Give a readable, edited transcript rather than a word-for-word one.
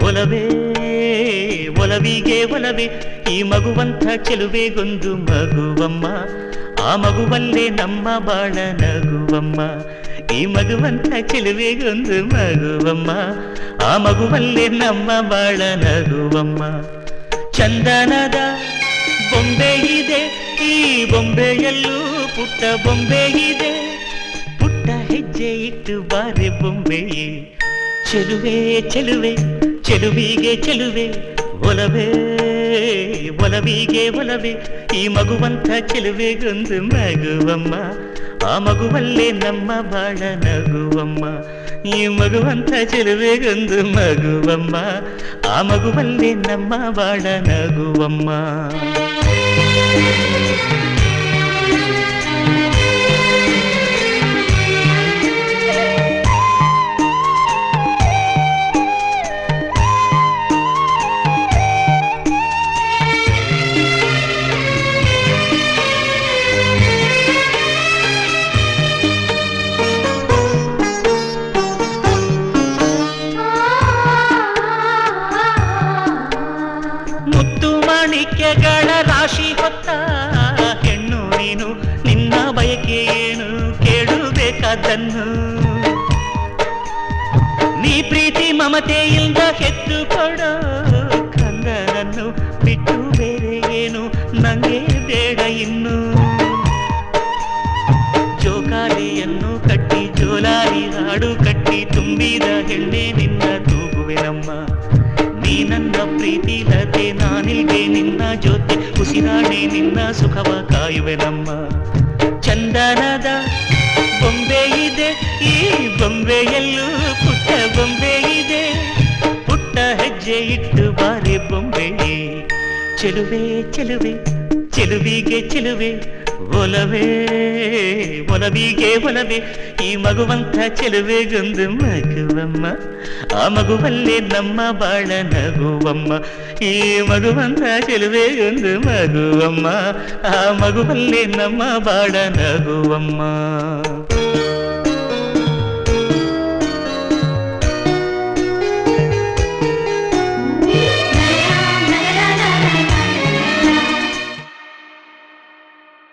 ಒಲವೇ ಒಲವಿಗೆ ಒಲವೇ ಈ ಮಗುವಂಥ ಚೆಲುವೆಗೊಂದು ಮಗುವಮ್ಮ, ಆ ಮಗುವಲ್ಲೇ ನಮ್ಮ ಬಾಳ ನಗುವಮ್ಮ. ಈ ಮಗುವಂಥ ಚೆಲುವೆಗೊಂದು ಮಗುವಮ್ಮ, ಆ ಮಗುವಲ್ಲೇ ನಮ್ಮ ಬಾಳ ನಗುವಮ್ಮ. ಚಂದನದ ಬೊಂಬೆ ಇದೆ, ಈ ಬೊಂಬೆಯಲ್ಲೂ ಪುಟ್ಟ ಬೊಂಬೆ ಇದೆ. ಪುಟ್ಟ ಹೆಜ್ಜೆ ಇಟ್ಟು ಬಾರೆ ಬೊಂಬೆಯೇ. ಚೆಲುವೆ ಚೆಲುವೆ ಚೆಲುವಿಗೆ ಚೆಲುವೆ, ಒಲವೇ ಒಲವಿಗೆ ಒಲವೇ ಈ ಮಗುವಂಥ ಚೆಲುವೆಗೊಂದು ಮಗುವಮ್ಮ, ಆ ಮಗುವಲ್ಲೇ ನಮ್ಮ ಬಾಳ ನಗುವಮ್ಮ. ಈ ಮಗುವಂಥ ಚೆಲುವೆಗೊಂದು ಮಗುವಮ್ಮ, ಆ ಮಗುವಲ್ಲೇ ನಮ್ಮ ಬಾಳ ನಗುವಮ್ಮ. ಮಾಣಿಕ್ಯಗಳ ರಾಶಿ ಹೊತ್ತ ಹೆಣ್ಣು ನೀನು, ನಿನ್ನ ಬಯಕೆ ಏನು ಕೇಳಬೇಕಾದನ್ನು. ನೀ ಪ್ರೀತಿ ಮಮತೆಯಿಂದ ಹೆತ್ತು ಕೊಡೋ ಕಂದನನ್ನು ಬಿಟ್ಟು ಬೇರೆ ಏನು ನಂಗೆ ಬೇಡ ಇನ್ನು. ಜೋಕಾಲಿಯನ್ನು ಕಟ್ಟಿ ಜೋಲಾರಿ ಹಾಡು ಕಟ್ಟಿ ತುಂಬಿದ ಹೆಣ್ಣೆ ನಿನ್ನ ತೂಗುವೆನಮ್ಮ. ನೀ ನನ್ನ ಪ್ರೀತಿ ಲತೆ, ನಾನಿಲ್ದೆ ನಿನ್ನ ಜೊತೆ ಉಸಿರಾಡಿ ನಿನ್ನ ಸುಖವ ಕಾಯುವೆನಮ್ಮ. ಚಂದನದ ಬೊಂಬೆ ಇದೆ, ಈ ಬೊಂಬೆಯಲ್ಲೂ ಪುಟ್ಟ ಬೊಂಬೆ ಇದೆ. ಪುಟ್ಟ ಹೆಜ್ಜೆ ಇಟ್ಟು ಬಾರೆ ಬೊಂಬೆಯೇ. ಚೆಲುವೆ ಚೆಲುವೆ ಚೆಲುವಿಗೆ ಚೆಲುವೆ, ಒಲವೇ ಒಲವಿಗೆ ಒಲವೇ ಈ ಮಗುವಂಥ ಚೆಲುವೆಗೊಂದು ಮಗುವಮ್ಮ, ಆ ಮಗುವಲ್ಲೇ ನಮ್ಮ ಬಾಳ ನಗುವಮ್ಮ. ಈ ಮಗುವಂಥ ಚೆಲುವೆಗೊಂದು ಮಗುವಮ್ಮ, ಆ ಮಗುವಲ್ಲೇ ನಮ್ಮ ಬಾಳ ನಗುವಮ್ಮ.